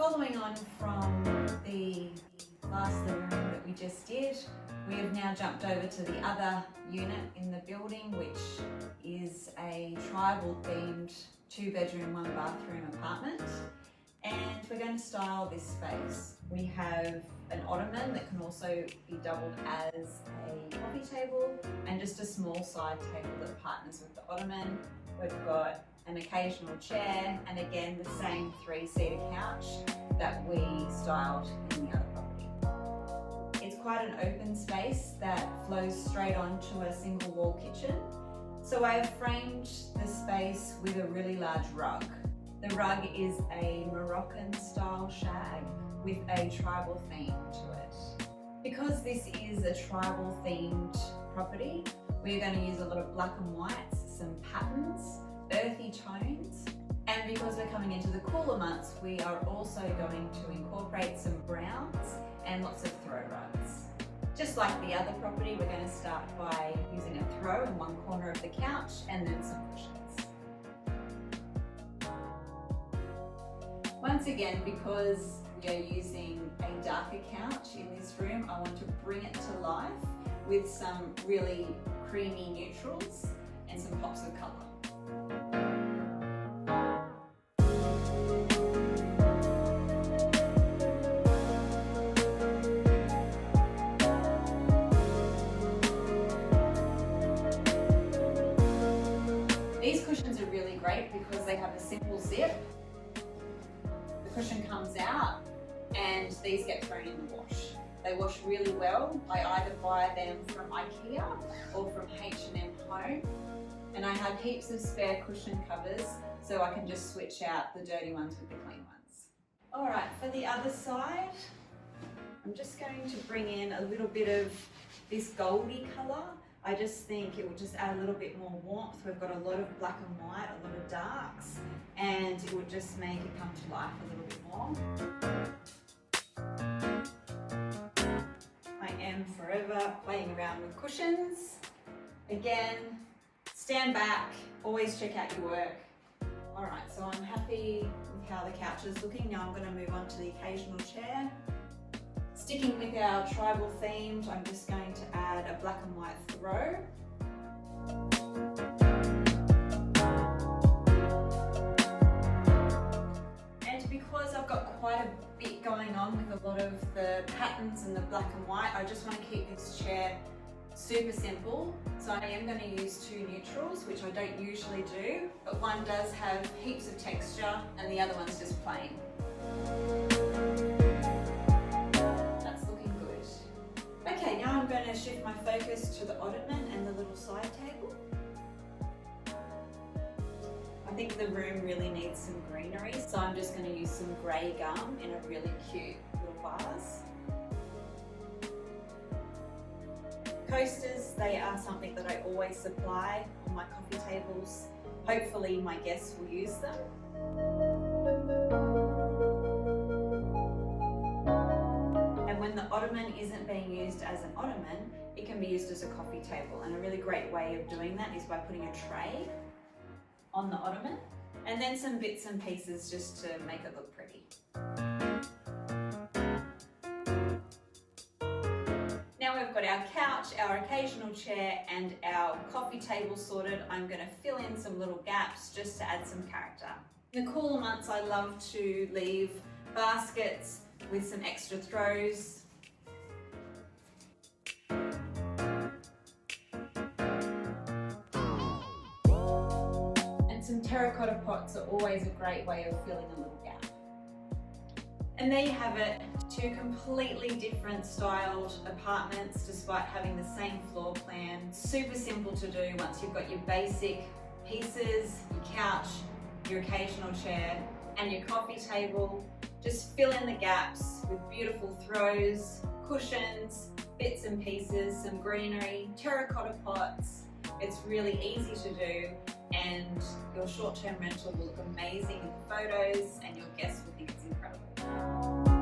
Following on from the last living room that we just did, we have now jumped over to the other unit in the building, which is a tribal themed 2-bedroom, 1-bathroom apartment. And we're going to style this space. We have an ottoman that can also be doubled as a coffee table and just a small side table that partners with the ottoman. We've got an occasional chair and again the same 3-seater couch that we styled in the other property. It's quite an open space that flows straight onto a single wall kitchen. So I have framed the space with a really large rug. The rug is a Moroccan style shag with a tribal theme to it. Because this is a tribal themed property, we're going to use a lot of black and whites, some patterns, earthy tones, and because we're coming into the cooler months, we are also going to incorporate some browns and lots of throw rugs. Just like the other property, we're going to start by using a throw in one corner of the couch and then some cushions. Once again, because we are using a darker couch in this room, I want to bring it to life with some really creamy neutrals and some pops of colour. These cushions are really great because they have a simple zip. The cushion comes out and these get thrown in the wash. They wash really well. I either buy them from IKEA or from H&M Home. And I have heaps of spare cushion covers so I can just switch out the dirty ones with the clean ones. All right, for the other side, I'm just going to bring in a little bit of this goldy colour. I just think it will just add a little bit more warmth. We've got a lot of black and white, a lot of darks, and it will just make it come to life a little bit more. I am forever playing around with cushions. Again, stand back, always check out your work. All right, so I'm happy with how the couch is looking. Now I'm going to move on to the occasional chair. Sticking with our tribal themes, I'm just going to add a black and white throw. And because I've got quite a bit going on with a lot of the patterns and the black and white, I just want to keep this chair super simple. So I am going to use 2 neutrals, which I don't usually do, but one does have heaps of texture and the other one's just plain. Okay, now I'm going to shift my focus to the ottoman and the little side table. I think the room really needs some greenery, so I'm just going to use some grey gum in a really cute little vase. Coasters, they are something that I always supply on my coffee tables. Hopefully my guests will use them. When the ottoman isn't being used as an ottoman, it can be used as a coffee table. And a really great way of doing that is by putting a tray on the ottoman and then some bits and pieces just to make it look pretty. Now we've got our couch, our occasional chair and our coffee table sorted. I'm going to fill in some little gaps just to add some character. In the cooler months, I love to leave baskets with some extra throws. And some terracotta pots are always a great way of filling a little gap. And there you have it, 2 completely different styled apartments despite having the same floor plan. Super simple to do once you've got your basic pieces, your couch, your occasional chair and your coffee table. Just fill in the gaps with beautiful throws, cushions, bits and pieces, some greenery, terracotta pots. It's really easy to do and your short-term rental will look amazing in the photos and your guests will think it's incredible.